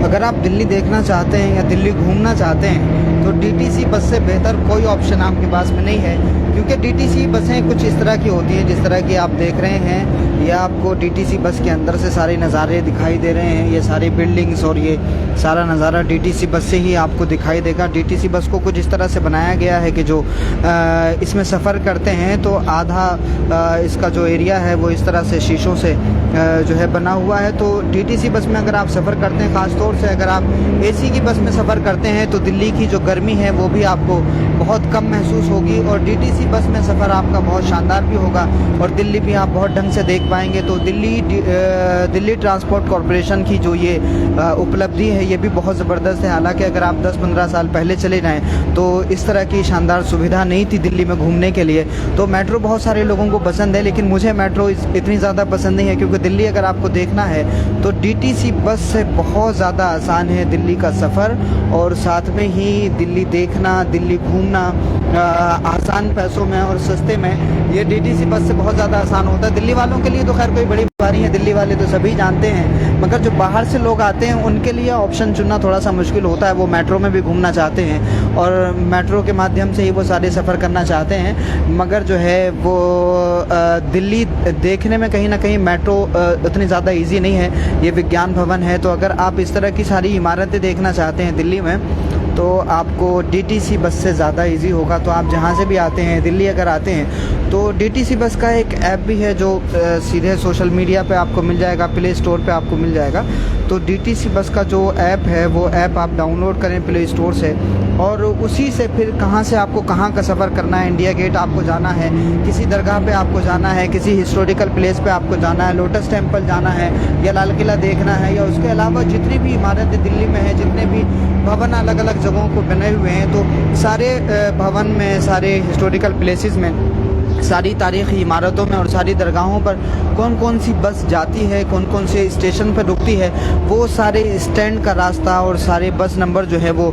अगर आप दिल्ली देखना चाहते हैं या दिल्ली घूमना चाहते हैं तो डीटीसी बस से बेहतर कोई ऑप्शन आपके पास में नहीं है, क्योंकि डीटीसी बसें कुछ इस तरह की होती हैं जिस तरह की आप देख रहे हैं। ये आपको डीटीसी बस के अंदर से सारे नज़ारे दिखाई दे रहे हैं, ये सारी बिल्डिंग्स और ये सारा नज़ारा डीटीसी बस से ही आपको दिखाई देगा। डीटीसी बस को कुछ इस तरह से बनाया गया है कि जो इसमें सफ़र करते हैं तो आधा इसका जो एरिया है वो इस तरह से शीशों से जो है बना हुआ है। तो डीटीसी बस में अगर आप सफ़र करते हैं, ख़ास तौर से अगर आप एसी की बस में सफ़र करते हैं तो दिल्ली की जो गर्मी है वो भी आपको बहुत कम महसूस होगी और डीटीसी बस में सफ़र आपका बहुत शानदार भी होगा और दिल्ली भी आप बहुत ढंग से देख पाएंगे। तो दिल्ली ट्रांसपोर्ट कॉरपोरेशन की जो ये उपलब्धि है ये भी बहुत ज़बरदस्त है। हालांकि अगर आप 10-15 साल पहले चले जाएं तो इस तरह की शानदार सुविधा नहीं थी दिल्ली में घूमने के लिए। तो मेट्रो बहुत सारे लोगों को पसंद है, लेकिन मुझे मेट्रो इतनी ज़्यादा पसंद नहीं है, क्योंकि दिल्ली अगर आपको देखना है तो डीटीसी बस से बहुत ज़्यादा आसान है दिल्ली का सफ़र और साथ में ही दिल्ली देखना, दिल्ली घूमना आसान पैसों में और सस्ते में ये डीटीसी बस से बहुत ज़्यादा आसान होता है। दिल्ली वालों के लिए तो खैर कोई बड़ी बात नहीं है, दिल्ली वाले तो सभी जानते हैं, मगर जो बाहर से लोग आते हैं उनके लिए ऑप्शन चुनना थोड़ा सा मुश्किल होता है। वो मेट्रो में भी घूमना चाहते हैं और मेट्रो के माध्यम से ही वो सारे सफ़र करना चाहते हैं, मगर जो है वो दिल्ली देखने में कहीं ना कहीं मेट्रो उतनी ज़्यादा ईजी नहीं है। ये विज्ञान भवन है, तो अगर आप इस तरह की सारी इमारतें देखना चाहते हैं दिल्ली में तो आपको डीटीसी बस से ज़्यादा इजी होगा। तो आप जहाँ से भी आते हैं, दिल्ली अगर आते हैं तो डीटीसी बस का एक ऐप भी है जो सीधे सोशल मीडिया पे आपको मिल जाएगा, प्ले स्टोर पे आपको मिल जाएगा। तो डीटीसी बस का जो ऐप है वो ऐप आप डाउनलोड करें प्ले स्टोर से और उसी से फिर कहाँ से आपको कहाँ का सफ़र करना है, इंडिया गेट आपको जाना है, किसी दरगाह पे आपको जाना है, किसी हिस्टोरिकल प्लेस पे आपको जाना है, लोटस टेम्पल जाना है या लाल किला देखना है, या उसके अलावा जितनी भी इमारतें दिल्ली में है, जितने भी भवन अलग अलग जगहों को बने हुए हैं, तो सारे भवन में, सारे हिस्टोरिकल प्लेसेस में, सारी तारीख़ी इमारतों में और सारी दरगाहों पर कौन कौन सी बस जाती है, कौन कौन से स्टेशन पर रुकती है, वो सारे स्टैंड का रास्ता और सारे बस नंबर जो है वो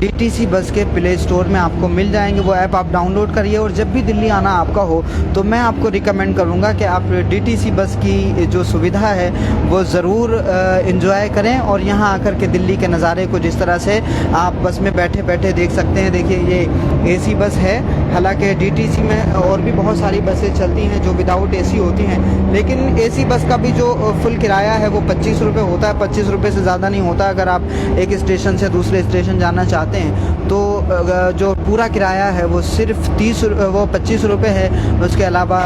डीटीसी बस के प्ले स्टोर में आपको मिल जाएंगे। वो ऐप आप डाउनलोड करिए और जब भी दिल्ली आना आपका हो तो मैं आपको रिकमेंड करूँगा कि आप डीटीसी बस की जो सुविधा है वो ज़रूर इंजॉय करें और यहाँ आकर के दिल्ली के नज़ारे को जिस तरह से आप बस में बैठे बैठे देख सकते हैं। देखिए ये एसी बस है, हालांकि डीटीसी में और भी बहुत सारी बसें चलती हैं जो विदाउट एसी होती हैं, लेकिन एसी बस का भी जो फुल किराया है वो 25 रुपये होता है, 25 रुपये से ज़्यादा नहीं होता। अगर आप एक स्टेशन से दूसरे स्टेशन जाना चाहते हैं तो जो पूरा किराया है वो सिर्फ 25 रुपये है। उसके अलावा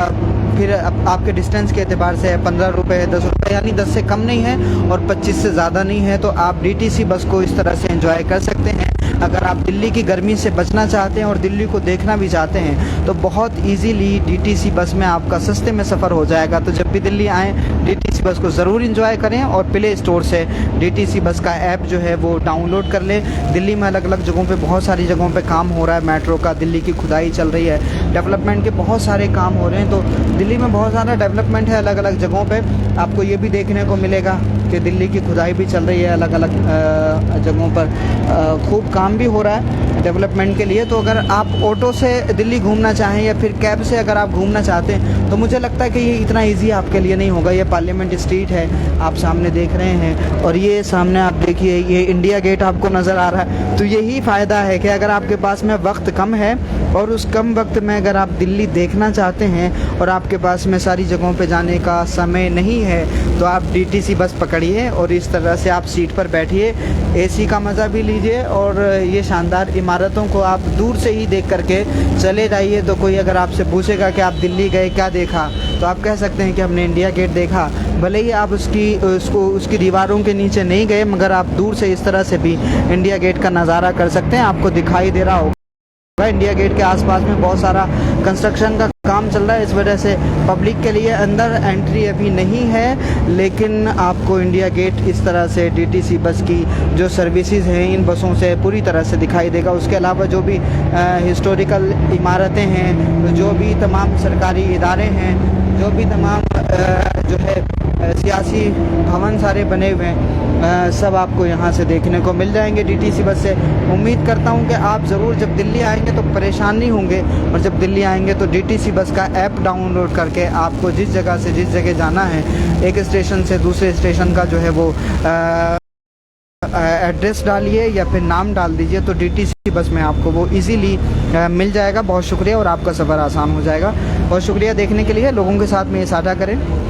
फिर आपके डिस्टेंस के एतबार से 15 रुपये, 10 रुपये, यानी 10 से कम नहीं है और 25 से ज़्यादा नहीं है। तो आप डीटीसी बस को इस तरह से एंजॉय कर सकते हैं। अगर आप दिल्ली की गर्मी से बचना चाहते हैं और दिल्ली को देखना भी चाहते हैं तो बहुत इजीली डीटीसी बस में आपका सस्ते में सफ़र हो जाएगा। तो जब भी दिल्ली आएँ डीटीसी बस को ज़रूर एंजॉय करें और प्ले स्टोर से डीटीसी बस का ऐप जो है वो डाउनलोड कर लें। दिल्ली में अलग अलग जगहों पे, बहुत सारी जगहों पे काम हो रहा है मेट्रो का, दिल्ली की खुदाई चल रही है, डेवलपमेंट के बहुत सारे काम हो रहे हैं। तो दिल्ली में बहुत ज़्यादा डेवलपमेंट है अलग अलग जगहों पे, आपको ये भी देखने को मिलेगा कि दिल्ली की खुदाई भी चल रही है अलग अलग जगहों पर, खूब काम भी हो रहा है डेवलपमेंट के लिए। तो अगर आप ऑटो से दिल्ली घूमना चाहें या फिर कैब से अगर आप घूमना चाहते हैं तो मुझे लगता है कि ये इतना इजी आपके लिए नहीं होगा। ये पार्लियामेंट स्ट्रीट है, आप सामने देख रहे हैं, और ये सामने आप देखिए ये इंडिया गेट आपको नज़र आ रहा है। तो यही फ़ायदा है कि अगर आपके पास में वक्त कम है और उस कम वक्त में अगर आप दिल्ली देखना चाहते हैं और आपके पास में सारी जगहों पे जाने का समय नहीं है तो आप डीटीसी बस पकड़िए और इस तरह से आप सीट पर बैठिए, एसी का मज़ा भी लीजिए और ये शानदार इमारतों को आप दूर से ही देख करके चले जाइए। तो कोई अगर आपसे पूछेगा कि आप दिल्ली गए, क्या देखा, तो आप कह सकते हैं कि हमने इंडिया गेट देखा। भले ही आप उसकी दीवारों के नीचे नहीं गए, मगर आप दूर से इस तरह से भी इंडिया गेट का नज़ारा कर सकते हैं। आपको दिखाई दे रहा होगा इंडिया गेट के आसपास में बहुत सारा कंस्ट्रक्शन का काम चल रहा है, इस वजह से पब्लिक के लिए अंदर एंट्री अभी नहीं है, लेकिन आपको इंडिया गेट इस तरह से डीटीसी बस की जो सर्विसेज हैं इन बसों से पूरी तरह से दिखाई देगा। उसके अलावा जो भी हिस्टोरिकल इमारतें हैं, जो भी तमाम सरकारी इदारे हैं, जो भी तमाम जो है सियासी भवन सारे बने हुए हैं, सब आपको यहाँ से देखने को मिल जाएंगे डीटीसी बस से। उम्मीद करता हूँ कि आप ज़रूर जब दिल्ली आएंगे तो परेशान नहीं होंगे, और जब दिल्ली आएंगे तो डीटीसी बस का ऐप डाउनलोड करके आपको जिस जगह से जिस जगह जाना है, एक स्टेशन से दूसरे स्टेशन का जो है वो एड्रेस डालिए या फिर नाम डाल दीजिए, तो डीटीसी बस में आपको वो इजीली मिल जाएगा। बहुत शुक्रिया और आपका सफ़र आसान हो जाएगा। बहुत शुक्रिया देखने के लिए। लोगों के साथ में ये साझा करें।